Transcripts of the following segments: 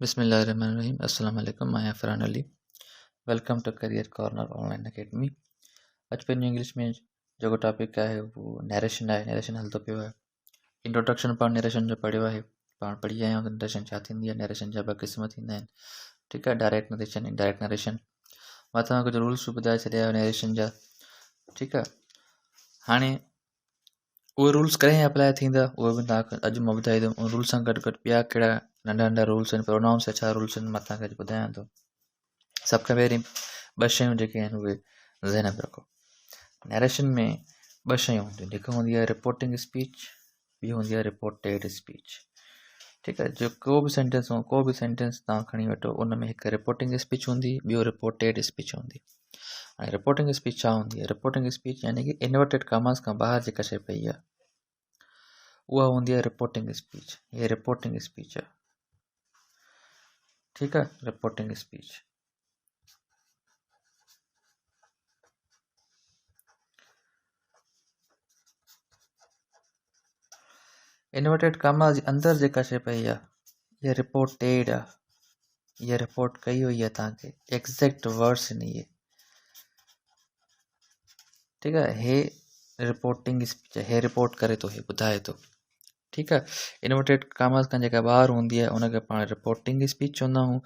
Bismillahirrahmanirrahim. Assalamu alaikum. I am Farhan Ali. Welcome to Career Corner Online Academy. आज पे English में जो topic का है वो नरेशन है. नरेशन हल तो पियो है. इंट्रोडक्शन पाण नरेशन जो पढ़ियो है. पाण पढ़ी आया हूं नरेशन छा थींदी आहे. नरेशन जा ॿ क़िस्म थींदा आहिनि. ठीकु आहे. Direct narration, indirect narration. मां तव्हांखे कुझु रूल्स ॿुधाए छॾिया नरेशन जा. ठीकु आहे. हाणे उहे रूल्स कॾहिं अप्लाई थींदा उहे बि तव्हांखे अॼु मां ॿुधाईंदुमि. उन रूल सां गॾु गॾु ॿिया कहिड़ा नंढा नंढा रूल्स आहिनि, प्रोनाउंस छा रूल्स आहिनि, मां तव्हांखे अॼु ॿुधायां थो. सभ खां पहिरीं ॿ शयूं जेके आहिनि उहे ज़हन में रखो. नरेशन में ॿ शयूं हूंदियूं. हिकु हूंदी आहे रिपोर्टिंग स्पीच, ॿी हूंदी आहे रिपोर्टेड स्पीच. ठीकु आहे. जो को बि सेंटेंस तव्हां खणी वठो, उन में हिकु रिपोर्टिंग स्पीच हूंदी, ॿियो रिपोर्टेड स्पीच हूंदी. हाणे रिपोर्टिंग स्पीच छा हूंदी आहे? रिपोर्टिंग स्पीच यानी कि इन्वर्टेड कामास खां ॿाहिरि जेका शइ पई आहे उहा हूंदी आहे रिपोर्टिंग स्पीच. हीअ रिपोर्टिंग स्पीच आहे. ठीकु आहे. रिपोर्टिंग स्पीच इन्वर्टेड कामा जे अंदरि जेका शइ पई आहे इहा रिपोर्टेड आहे. इहा रिपोर्ट कई हुई आहे तव्हांखे. एग्ज़ैक्ट वर्ड्स इन इहे. ठीकु आहे. हे रिपोर्टिंग स्पीच आहे. हे रिपोर्ट करे थो, हे ॿुधाए थो. ठीकु आहे. इन्वर्टेड कामास खां जेका ॿाहिरि हूंदी आहे उनखे पाण रिपोर्टिंग स्पीच चवंदा आहियूं.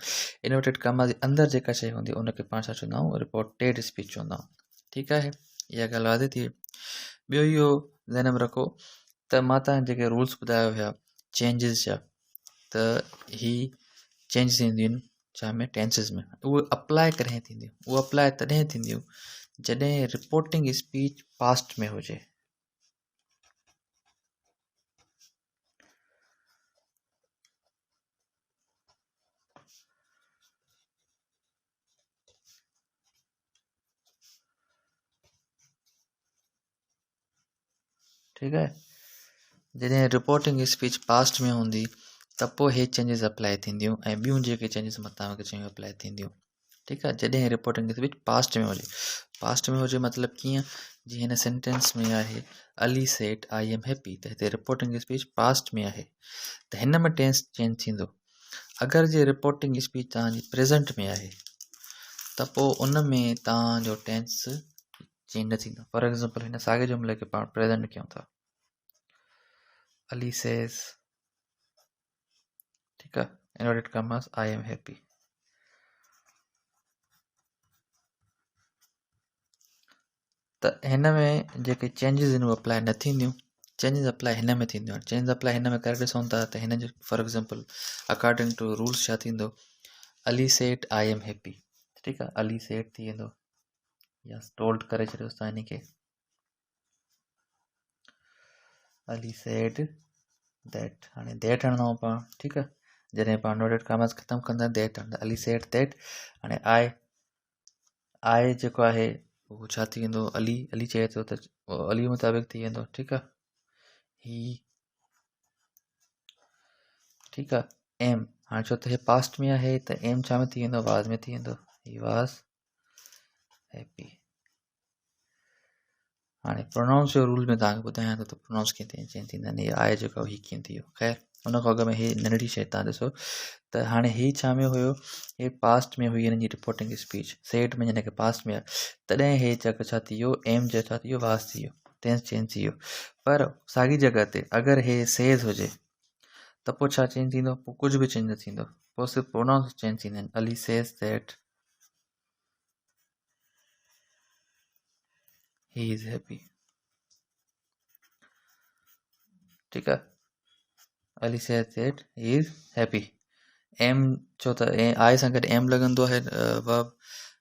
इन्वर्टेड कामा जे अंदरि जेका शइ हूंदी आहे उनखे पाण छा चवंदा आहियूं? रिपोर्टेड स्पीच चवंदा आहियूं. ठीकु आहे. इहा ॻाल्हि वादे थी. ॿियो इहो ध्यान में रखो त मां तव्हां जेके रूल्स ॿुधायो हुया चेंजिस जा, त ही चेंज थींदियूं आहिनि छा में? टेंसिस में. उहे अप्लाई कॾहिं थींदियूं? उहे अप्लाई तॾहिं थींदियूं जॾहिं रिपोर्टिंग स्पीच पास्ट में हुजे. ठीकु आहे. जॾहिं रिपोर्टिंग स्पीच पास्ट में हूंदी त पोइ हे चेंजिस अप्लाई थींदियूं ऐं ॿियूं जेके चेंजिस मां तव्हांखे चयूं अप्लाई थींदियूं. ठीकु आहे. जॾहिं रिपोर्टिंग स्पीच पास्ट में हुजे. पास्ट में हुजे मतिलबु कीअं? जीअं हिन सेंटेंस में आहे Ali said I am happy, त हिते रिपोर्टिंग स्पीच पास्ट में आहे त हिन में टेंस चेंज थींदो. अगरि जे रिपोर्टिंग स्पीच तव्हांजी प्रेज़ेंट में आहे त पोइ उन में तव्हांजो टेंस चेंज न थींदो. फॉर एग्ज़ाम्पल हिन साॻे जुमिले खे पाण प्रेज़ेंट कयूं था. अली सेज़, ठीकु आहे, inverted commas I am happy. त हिन में जेके चेंजिस आहिनि उहे अप्लाई न थींदियूं. चेंजिस अप्लाई हिन में थींदियूं. चेंज अप्लाई हिन में करे ॾिसूं था त हिन जो for example according to rules छा थींदो? Ali said I am happy. ठीकु आहे. अली सेड थी वेंदो या टोल्ड करे छॾियोसि तव्हां हिन खे. Ali said that. हाणे दैट हणंदा पाण. ठीकु आहे. जॾहिं पाण इन्वर्टेड कॉमास ख़तमु कंदा दैट हणंदा. Ali said that. हाणे आई जेको आहे उहो छा थी वेंदो? अली चए थो त अली मुताबिक़ थी वेंदो. ठीकु आहे. ही, ठीकु आहे. एम. हाणे छो त हे पास्ट में आहे त एम छा में थी वेंदो? वाज़ में थी वेंदो. He was happy. हाणे प्रोनाउंस जो रूल में तव्हांखे ॿुधायां थो त प्रोनाउंस कीअं चेंज थींदा आहिनि. आहे जेको ही कीअं थी वियो. ख़ैर उन खां अॻु में ही नंढड़ी शइ तव्हां ॾिसो त हाणे ही छा में हुयो? हे पास्ट में हुई हिन जी रिपोर्टिंग स्पीच. सेड में यानी कि पास्ट में आहे. तॾहिं हे छा थी वियो? एम जो छा थी वियो? वाज़ थी वियो. टेंस चेंज थी वियो. पर साॻी जॻह ते अगरि हे सेज़ हुजे त पोइ छा चेंज थींदो? पोइ कुझु बि चेंज न थींदो. पोइ सिर्फ़ु प्रोनाउंस चेंज थींदा आहिनि. Ali says that he is happy. ठीकु आहे. Ali says that he is happy. Am छो त आई सां गॾु एम लॻंदो आहे वर्ब.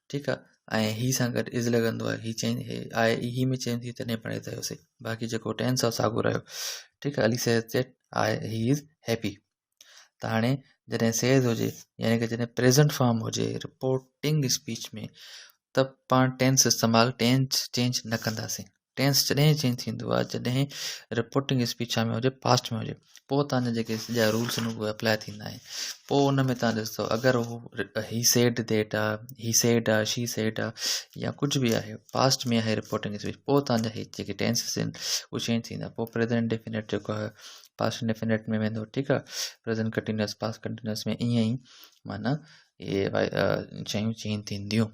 ठीकु आहे. ऐं ही सां गॾु इज़ लॻंदो आहे. ही चेंज आहे ही में चेंज थी तॾहिं पढ़े रहियोसीं. बाक़ी जेको टेंस आहे साॻियो रहियो. ठीकु आहे. Ali says that he is happy. त हाणे जॾहिं सेज़ हुजे यानी कि जॾहिं प्रेज़ेंट फॉर्म हुजे रिपोर्टिंग स्पीच में त पाण टेंस इस्तेमालु टेंस चेंज न कंदासीं. टेंस जॾहिं चेंज थींदो आहे जॾहिं रिपोर्टिंग स्पीच छा में हुजे? पास्ट में हुजे. पोइ तव्हांजा जेके सॼा रूल्स आहिनि उहे अप्लाई थींदा आहिनि. पोइ उन में तव्हां ॾिसंदो अगरि उहो ही सेड दैट आहे, ही सेड आहे, शी सेड आहे या कुझु बि आहे पास्ट में आहे रिपोर्टिंग स्पीच, पोइ तव्हांजा हे जेके टेंसिस आहिनि उहे चेंज थींदा. पोइ प्रेज़ेंट डेफिनेट जेको आहे पास्ट इंडेफिनिट में वेंदो, ठीकु आहे, प्रेज़ेंट कंटिन्यूअस, पास्ट कंटिन्यूअस में ईअं ई माना इहे शयूं चेंज थींदियूं।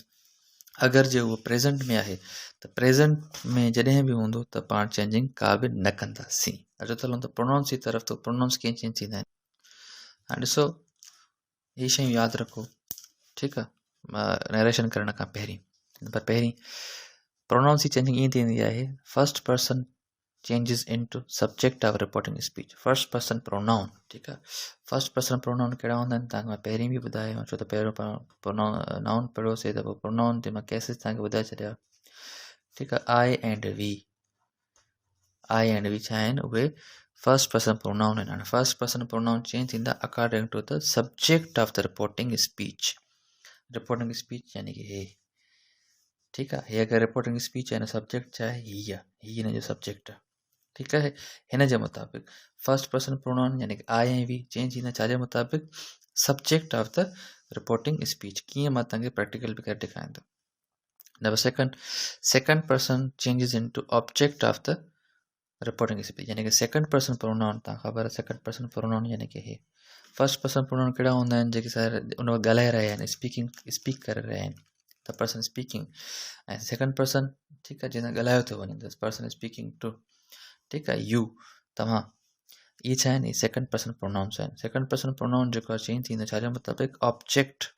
अगरि जे उहो प्रेज़ेंट में आहे त प्रेज़ेंट में जॾहिं बि हूंदो त पाण चेंजिंग का बि न कंदासीं। अचो त हलूं त प्रोनाउंस जी तरफ़, त प्रोनाउंस कीअं चेंज थींदा आहिनि। हाणे ॾिसो, इहे शयूं यादि रखो, ठीकु आहे, नरेशन करण खां पहिरीं। पर पहिरीं प्रोनाउंस जी चेंजिंग ईअं थींदी आहे, first person changes into subject of reporting speech. First person pronoun, ठीकु आहे, फर्स्ट पर्सन प्रोनाउन कहिड़ा हूंदा आहिनि तव्हांखे मां पहिरीं बि ॿुधायो, छो त पहिरियों प्रोनाउन नाउन पढ़ियोसीं त पोइ प्रोनाउन जे मां केसिस तव्हांखे ॿुधाए छॾिया, ठीकु आहे। आई एंड वी छा आहिनि, उहे फर्स्ट पर्सन प्रोनाउन आहिनि। हाणे फर्स्ट पर्सन प्रोनाउन चेंज थींदा according to the subject of the reporting speech. Reporting speech यानी कि हे, ठीकु आहे, हे अगरि रिपोर्टिंग स्पीच आहे न, सब्जेक्ट छा आहे, हीअ हिन जो सब्जेक्ट आहे, ठीकु आहे। हिन जे मुताबिक़ फर्स्ट पर्सन प्रोनाउन यानी कि आई ऐं वी चेंज थींदा छाजे मुताबिक़, subject of the reporting speech. कीअं मां तव्हांखे प्रैक्टिकल बि करे ॾेखारींदुमि। Number second person changes into object of the reporting speech, यानी कि सेकंड पर्सन प्रोनाउन, तव्हां ख़बर आहे सेकंड पर्सन प्रोनाउन यानी कि हे। फर्स्ट पर्सन प्रोनाउन कहिड़ा हूंदा आहिनि, जेके उन वक़्तु ॻाल्हाए रहिया आहिनि, स्पीक करे रहिया आहिनि, द पर्सन स्पीकिंग। ऐं सेकंड पर्सन, ठीकु आहे, जंहिंसां ॻाल्हायो थो वञे, द पर्सन स्पीकिंग टू, ठीकु आहे, यू, तव्हां, इहे छा आहिनि, सेकंड पर्सन प्रोनाउन्स आहिनि। सेकंड पर्सन प्रोनाउन जेको आहे चेंज थींदो छाजे मुताबिक़, object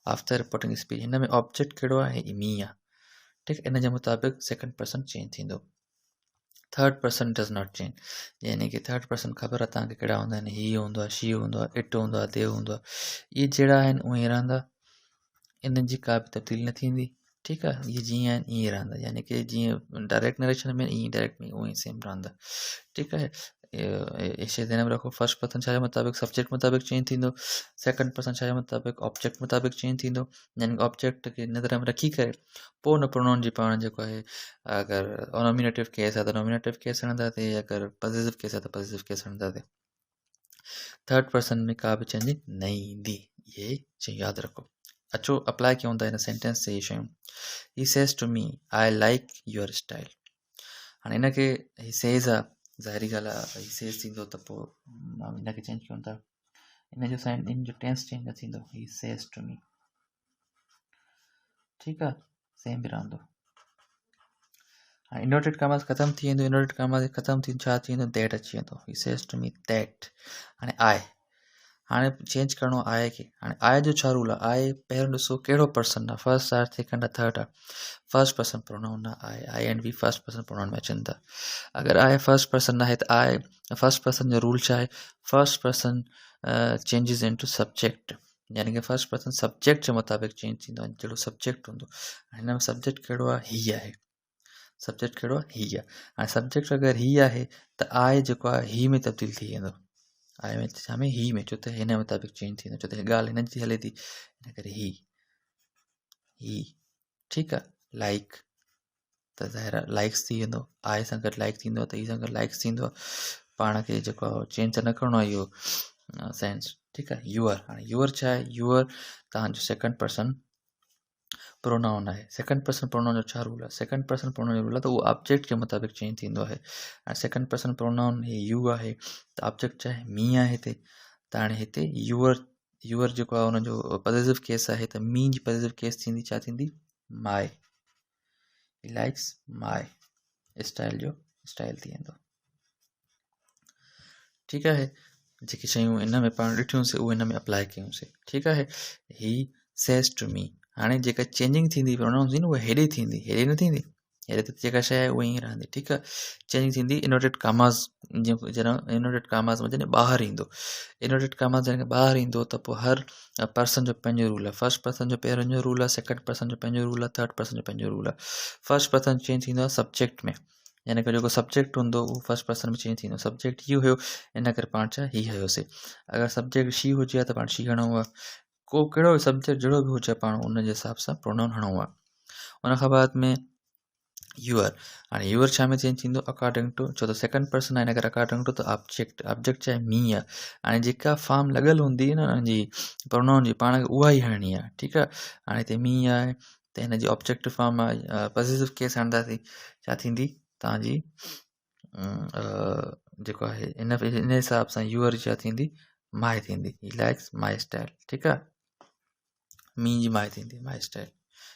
of the reporting speech. हिन में ऑब्जेक्ट कहिड़ो आहे, मी आहे, ठीकु, इन जे मुताबिक़ सेकंड पर्सन चेंज थींदो। Third person does not change, यानी कि थर्ड पर्सन ख़बर आहे तव्हांखे कहिड़ा हूंदा आहिनि, ही हूंदो आहे, शी हूंदो आहे, इट हूंदो आहे, दे हूंदो आहे, इहे जहिड़ा आहिनि उहे ई रहंदा, इन्हनि जी का बि तब्दीली न थींदी, ठीकु आहे। इहे जीअं आहिनि ईअं रहंदा, यानी कि जीअं डायरेक्ट नरेशन में ईअं डायरेक्ट में उहे ई सेम रहंदा, ठीकु आहे। इहे शइ ध्यान में रखो। फर्स्ट पर्सन छाजे मुताबिक़, सब्जेक्ट मुताबिक़ चेंज थींदो। सेकंड पर्सन छाजे मुताबिक़, ऑब्जेक्ट मुताबिक़ चेंज थींदो, यानी ऑब्जेक्ट खे नज़र में रखी करे पोइ हुन प्रोनाउन जी पाण जेको आहे, अगरि नॉमिनेटिव केस आहे त नॉमिनेटिव केस हणंदासीं, अगरि पॉजिटिव केस आहे त पॉजिटिव केस हणंदासीं। थर्ड पर्सन में का बि चेंजिंग न ईंदी, इहे शयूं यादि रखो। अचो अप्लाई कयूं था हिन सेंटेंस ते इहे शयूं। He says to me, I like your style. हाणे हिनखे ही सेज़ आहे, ज़ाहिरी ॻाल्हि आहे, ही सेज़ थींदो त पोइ हिनखे चेंज कयूं था, इन जो टेंस चेंज न थींदो, ही सेज़ टू मी, ठीकु आहे, सेम बि रहंदो। हाणे इनवर्टेड कामास ख़तमु थी वेंदो, इनवर्टेड कामास ख़तमु थी छा थी वेंदो, दैट अची वेंदो, ही सेज़ टू मी दैट। हाणे आए, हाणे चेंज करिणो आहे खे। हाणे आए जो छा रूल आहे, आए पहिरियों ॾिसो कहिड़ो पर्सन आहे, फर्स्ट आहे, सेकंड आहे, थर्ड आहे, फर्स्ट पर्सन प्रोनाउन आहे, I and we first person pronoun में अचनि था। अगरि आए फर्स्ट पर्सन आहे त आए फर्स्ट पर्सन जो रूल छा आहे, first person changes into subject, यानी कि फर्स्ट पर्सन सब्जेक्ट जे मुताबिक़ चेंज थींदो आहे, जहिड़ो सब्जेक्ट हूंदो। हिन में सब्जेक्ट कहिड़ो आहे, ही आहे, सब्जेक्ट कहिड़ो आहे, ही आहे। हाणे सब्जेक्ट अगरि ही आहे त आए जेको आहे ही में तब्दील थी वेंदो, आए में छा में, ही में, छो त हिन मुताबिक़ चेंज थींदो, छो त ॻाल्हि हिन जी हले थी, हिन करे ही, ठीकु आहे। लाइक त ज़ाहिर आहे लाइक्स थी वेंदो, आए सां गॾु लाइक थींदो त ही सां गॾु लाइक्स थींदो आहे, पाण खे जेको आहे चेंज त न करिणो आहे इहो सेंस, ठीकु आहे। यूअर, हाणे यूअर छा आहे, यूअर तव्हांजो सेकंड पर्सन प्रोनाउन आहे। सेकंड पर्सन प्रोनाउन जो छा रूल आहे, सेकंड पर्सन प्रोनाउन जो रूल आहे त उहो ऑब्जेक्ट जे मुताबिक़ चेंज थींदो आहे। हाणे सेकंड पर्सन प्रोनाउन हे यू आहे त ऑब्जेक्ट छा आहे, मी आहे हिते, त हाणे हिते यूअर जेको आहे हुनजो पॉजिटिव केस आहे त मी जी पॉजिटिव केस थींदी, छा थींदी, माए, ही लाइक्स माए स्टाइल जो स्टाइल थी वेंदो, ठीकु आहे। जेके शयूं इन में पाण ॾिठियूंसीं उहे हिन में अप्लाई कयूंसीं, ठीकु आहे। ही सेज़ टू मी, हाणे जेका चेंजिंग थींदी प्रोनाउंस जी न, उहा हेॾे थींदी, हेॾे न थींदी, हेॾे त जेका शइ आहे उहा ईअं रहंदी, ठीकु आहे। चेंजिंग थींदी इनवर्टेड कामास, जॾहिं इनवर्टेड कामास में जॾहिं ॿाहिरि ईंदो, इनवर्टेड कामास जॾहिं ॿाहिरि ईंदो त पोइ हर पर्सन जो पंहिंजो रूल आहे। फर्स्ट पर्सन जो पहिरियों जो रूल आहे, सेकंड पर्सन जो पंहिंजो रूल आहे, थर्ड पर्सन जो पंहिंजो रूल आहे। फर्स्ट पर्सन चेंज थींदो आहे सब्जेक्ट में, यानी कि जेको सब्जेक्ट हूंदो उहो फर्स्ट पर्सन में चेंज थींदो, सब्जेक्ट ही हुयो, इन करे पाण छा ही हयोसीं। अगरि सब्जेक्ट शी हुजे त पाण शी हणूं आहे, को कहिड़ो बि सब्जेक्ट जहिड़ो बि हुजे पाण उन जे हिसाब सां प्रोनाउन हणूं आहे। उन खां बाद में यूअर, हाणे यूअर छा में चेंज थींदो, अकॉर्डिंग टू, छो त सेकंड पर्सन आहे, हिन करे अकॉर्डिंग टू त ऑब्जेक्ट छा आहे, मी आहे। हाणे जेका फॉर्म लॻल हूंदी न हुनजी प्रोनाउन जी, पाण खे उहा ई हणणी आहे, ठीकु आहे। हाणे हिते मी आहे त हिन जी ऑब्जेक्ट फॉर्म आहे, पॉजिटिव केस हणंदासीं, छा थींदी तव्हांजी जेको आहे इन हिसाब सां यूअर छा थींदी माए थींदी ही लाइक्स माए स्टाइल ठीकु आहे मुंहिंजी माए थींदी माए स्टाइल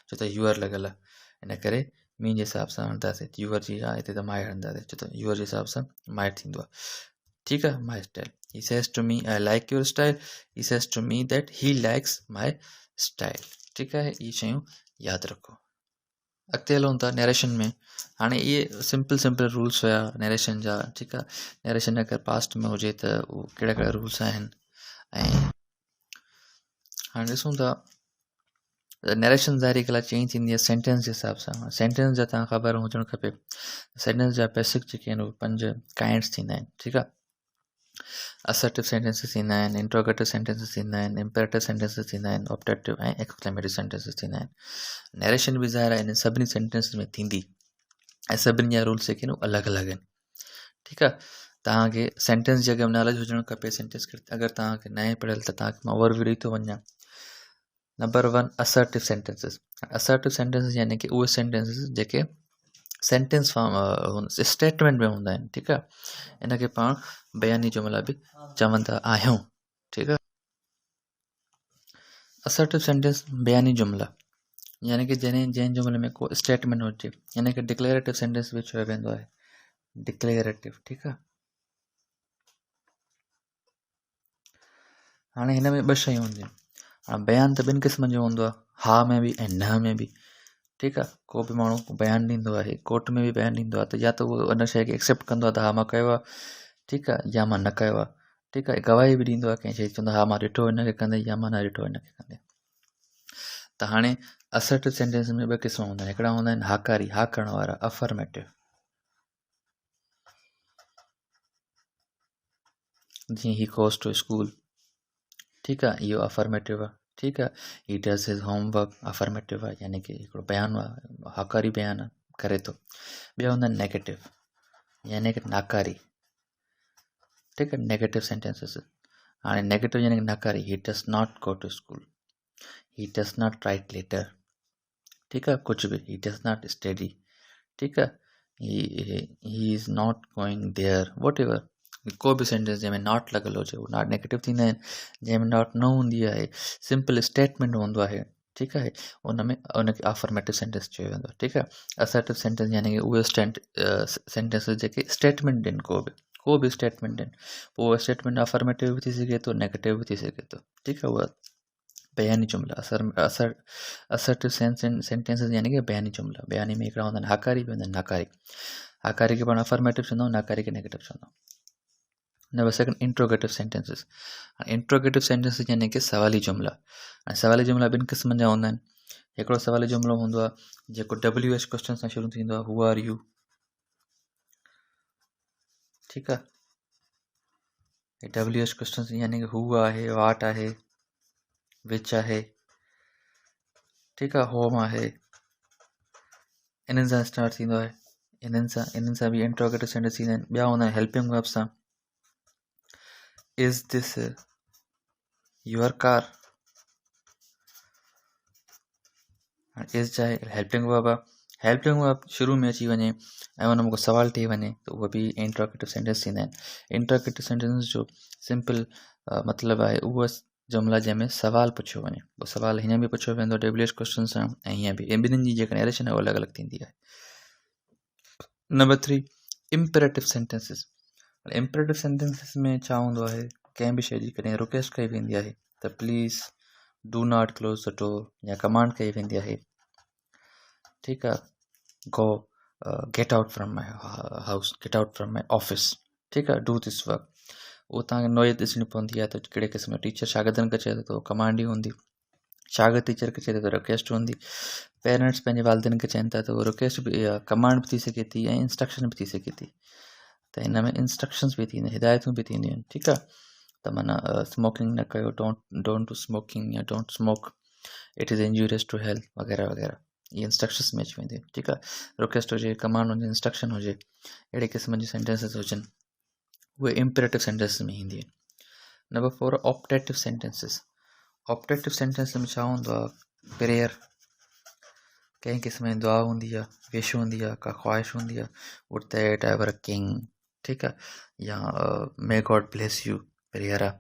छो त यूअर लॻल आहे इन करे मुंहिंजे हिसाब सां हणंदासीं यूअर जी आहे हिते त माए हणंदासीं छो त यूअर जे हिसाब सां माए थींदो आहे ठीकु आहे my style he says to me I like your style he says to me that he likes my style ठीकु आहे इहे शयूं यादि रखो अॻिते हलूं था नरेशन में हाणे इहे सिंपल रूल्स हुया नरेशन जा ठीकु आहे नरेशन अगरि पास्ट में हुजे त उहो कहिड़ा कहिड़ा रूल्स आहिनि ऐं हाणे ॾिसूं था नरेशन ज़ाहिरी ॻाल्हि चेंज थींदी आहे सेंटेंस जे हिसाब सां सेंटेंस जा तव्हां ख़बर हुजणु खपे सेंटेंस जा बेसिक जेके आहिनि उहे 5 काइंड्स थींदा आहिनि ठीकु आहे असर्टिव सेंटेंसिस थींदा आहिनि इंट्रोगेटिव सेंटेंसिस थींदा आहिनि इम्पेरेटिव सेंटेंसिस थींदा आहिनि ऑप्टेटिव ऐं एक्सक्लेमेटरी सेंटेंसिस थींदा आहिनि नरेशन बि ज़ाहिर आहे इन सभिनी सेंटेंसिस में थींदी ऐं सभिनी जा रूल्स जेके आहिनि उहे अलॻि अलॻि आहिनि ठीकु आहे तव्हांखे सेंटेंस जी अॻे नॉलेज हुजणु खपे सेंटेंस अगरि तव्हांखे न आहे पढ़ियल त तव्हांखे मां ओवरव्यू ॾेई थो वञा नंबर 1 असर्टिव सेंटेंसिस यानी कि उहे सेंटेंसिस जेके सेंटेंस फॉर्म स्टेटमेंट में हूंदा आहिनि ठीकु आहे इन खे पाण बयानी जुमिला बि चवंदा आहियूं ठीकु आहे असर्टिव सेंटेंस बयानी जुमिला यानी कि जंहिं जुमिले में को स्टेटमेंट हुजे यानी कि डिक्लेरेटिव सेंटेंस बि चयो वेंदो आहे डिक्लेरेटिव ठीकु आहे हाणे हिन में 2 शयूं हूंदियूं आहिनि हाणे बयानु त 2 क़िस्मनि जो हूंदो आहे हा में बि ऐं न में बि ठीकु आहे को बि माण्हू बयानु ॾींदो आहे कोर्ट में बि बयानु ॾींदो आहे त या त उहो उन शइ खे एक्सेप्ट कंदो आहे त हा मां कयो आहे ठीकु आहे या मां न कयो आहे ठीकु आहे गवाही बि ॾींदो आहे कंहिं शइ चवंदो हा मां ॾिठो हिनखे कंदे या मां न ॾिठो हिनखे कंदे त हाणे असर्टिव सेंटेंस में 2 क़िस्म हूंदा आहिनि हिकिड़ा हूंदा आहिनि हाकारी हा करण वारा अफर्मेटिव जीअं ही गोज़ टू स्कूल ठीकु आहे इहो अफर्मेटिव आहे ठीकु आहे he does his homework affirmative आहे यानी कि हिकिड़ो बयानु आहे हाकारी बयानु करे थो ॿिया हूंदा आहिनि नेगेटिव यानी कि नाकारी ठीकु आहे नेगेटिव सेंटेंसिस हाणे नेगेटिव यानी कि नाकारी he does not go to school he does not write letter ठीकु आहे कुझु बि ही डज़ नॉट स्टडी ठीकु आहे he is not going there whatever को बि सेंटेंस जंहिंमें नॉट लॻल हुजे उहो नॉट नेगेटिव थींदा आहिनि जंहिंमें नॉट न हूंदी आहे सिंपल स्टेटमेंट हूंदो आहे ठीकु आहे उनमें उनखे अफर्मेटिव सेंटेंस चयो वेंदो आहे ठीकु आहे असर्टिव सेंटेंस यानी कि उहे सेंटेंसिस जेके स्टेटमेंट ॾियनि को बि स्टेटमेंट ॾियनि पोइ उहो स्टेटमेंट अफर्मेटिव बि थी सघे थो नेगेटिव बि थी सघे थो ठीकु आहे उहा बयानी जुमिला असर्टिव सेंटेंसिस यानी कि बयानी जुमिला बयानी में हिकिड़ा हूंदा आहिनि हाकारी बि हूंदा आहिनि नाकारी हाकारी खे पाण अफर्मेटिव चवंदा आहियूं नाकारी खे नेगेटिव चवंदा आहियूं number 2 interrogative sentences interrogative sentences यानी कि सवाली जुमिला ऐं सवाली जुमिला 2 क़िस्मनि जा हूंदा आहिनि हिकिड़ो सवाली जुमिलो हूंदो आहे जेको WH क्वेश्चन सां शुरू थींदो आहे हू आर यू ठीकु आहे WH क्वेश्चन यानी कि हू आहे वाट आहे विच आहे ठीकु आहे होम आहे इन्हनि सां स्टार्ट थींदो आहे इन्हनि सां बि इंट्रोगेटिव सेंटेंस थींदा आहिनि ॿिया हूंदा आहिनि हेल्पिंग वर्ब सां is this your car is चाहे हेल्पिंग वर्ब आहे हेल्पिंग वर्ब शुरू में अची वञे ऐं उन में को सवाल ठही वञे त उहे बि इंट्रोगेटिव सेंटेंस थींदा आहिनि इंट्रोगेटिव सेंटेंस जो सिंपल मतिलबु आहे उहा जुमिला जंहिंमें सवाल पुछियो वञे उहो सवाल हीअं बि पुछियो वेंदो WH क्वेश्चन सां ऐं हीअं बि ॿिन्हिनि जी जेका नरेशन आहे उहा अलॻि अलॻि थींदी आहे number 3 imperative sentences imperative sentences में छा हूंदो आहे कंहिं बि शइ जी कॾहिं रिक्वेस्ट कई वेंदी आहे त please do not close the door या कमांड कई वेंदी आहे ठीकु आहे गो get out from my house get out from my office ठीकु आहे डू दिस वर्क उहो तव्हांखे नॉलेज ॾिसणी पवंदी आहे त कहिड़े क़िस्म जो टीचर शागिर्दनि खे चए थो त कमांड ई हूंदी शागिर्द टीचर खे चए थो त रिक्वेस्ट हूंदी पेरेंट्स पंहिंजे वालिदनि खे चवनि था त उहो रिक्वेस्ट बि कमांड बि थी सघे थी ऐं इंस्ट्रक्शन बि थी सघे थी त हिन में इंस्ट्रक्शन्स बि थींदियूं हिदायतूं बि थींदियूं आहिनि ठीकु आहे त माना स्मोकिंग न कयो डोंट डू स्मोकिंग या don't smoke it is injurious to health वग़ैरह वग़ैरह इहे इंस्ट्रक्शन्स में अची वेंदियूं आहिनि ठीकु आहे रिक्वेस्ट हुजे कमांड हुजे इंस्ट्रक्शन हुजे अहिड़े क़िस्म जी सेंटेंसिस हुजनि उहे इम्पेरेटिव सेंटेंसिस में ईंदियूं आहिनि number 4 optative sentences optative sentence में छा हूंदो आहे प्रेयर कंहिं क़िस्म जी दुआ हूंदी आहे विश हूंदी आहे का ख़्वाहिश हूंदी आहे would that ever a king ठीकु आहे, या may God bless you prayer आहे,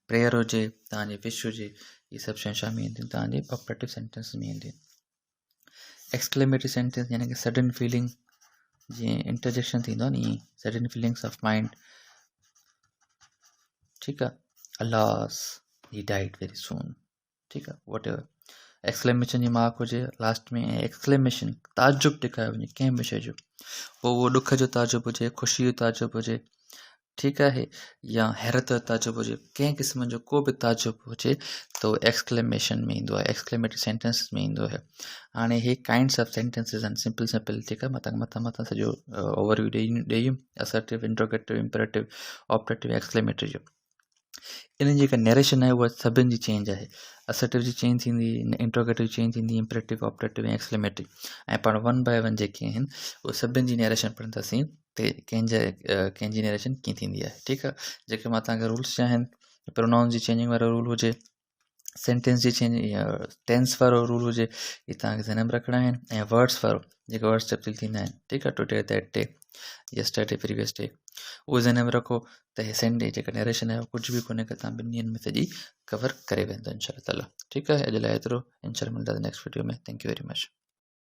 प्रेयर हुजे, तव्हांजी विश हुजे, इहे सभु शयूं छा में ईंदियूं तव्हांजे ऑपरेटिव सेंटेंस में ईंदियूं। एक्सक्लेमेटरी सेंटेंस यानी कि सडन फीलिंग, जीअं इंटरजेक्शन थींदो आहे नी, सडन फीलिंग्स ऑफ माइंड, ठीकु आहे, alas he died very soon, ठीकु आहे, वॉट एवर। एक्सक्लेमेशन जी मार्क हुजे लास्ट में, एक्सक्लेमेशन ताजुब ॾेखारियो वञे कंहिं बि शइ जो, पोइ उहो ॾुख जो ताजुब हुजे, ख़ुशी जो ताजुब हुजे, ठीकु आहे, या हैरत जो ताजुब हुजे, कंहिं क़िस्म जो को बि ताजुब हुजे त उहो एक्सक्लेमेशन में ईंदो आहे, एक्सक्लेमेटरी सेंटेंस में ईंदो आहे। हाणे हे काइंड्स ऑफ सेंटेंसिस आहिनि, सिंपल सिंपल, ठीकु आहे, मां तव्हांखे मथां सॼो ओवरव्यू ॾेई assertive, interrogative, imperative, operative, exclamatory जो। इन्हनि जी जेका नरेशन आहे उहा सभिनि जी चेंज आहे, असर्टिव जी चेंज थींदी, इंट्रोगेटिव चेंज थींदी, इम्परेटिव, ऑपरेटिव ऐं एक्सक्लेमेटरी, ऐं पाण 1 बाय 1 जेके आहिनि उहे सभिनि जी नरेशन पढ़ंदासीं ते कंहिंजी नरेशन कीअं थींदी आहे, ठीकु आहे। जेके मां तव्हांखे रूल्स चया आहिनि, प्रोनाउन जी चेंजिंग वारो रूल हुजे, सेंटेंस जी चेंज टेंस वारो रूल हुजे, इहे तव्हांखे ज़हन में रखिणा आहिनि, ऐं वर्ड्स वारो, जेके वर्ड्स तब्दील थींदा आहिनि, ठीकु आहे, today, that day, yesterday, previous day, उहो ज़हन में रखो त हे संडे जेका नरेशन आहे कुझु बि कोन्हे, कि तव्हां 2 ॾींहंनि में सॼी कवर करे वेंदो इनशा ताला, ठीकु आहे। अॼु लाइ एतिरो, इनशा मिलंदासीं नेक्स्ट वीडियो में। Thank you very much.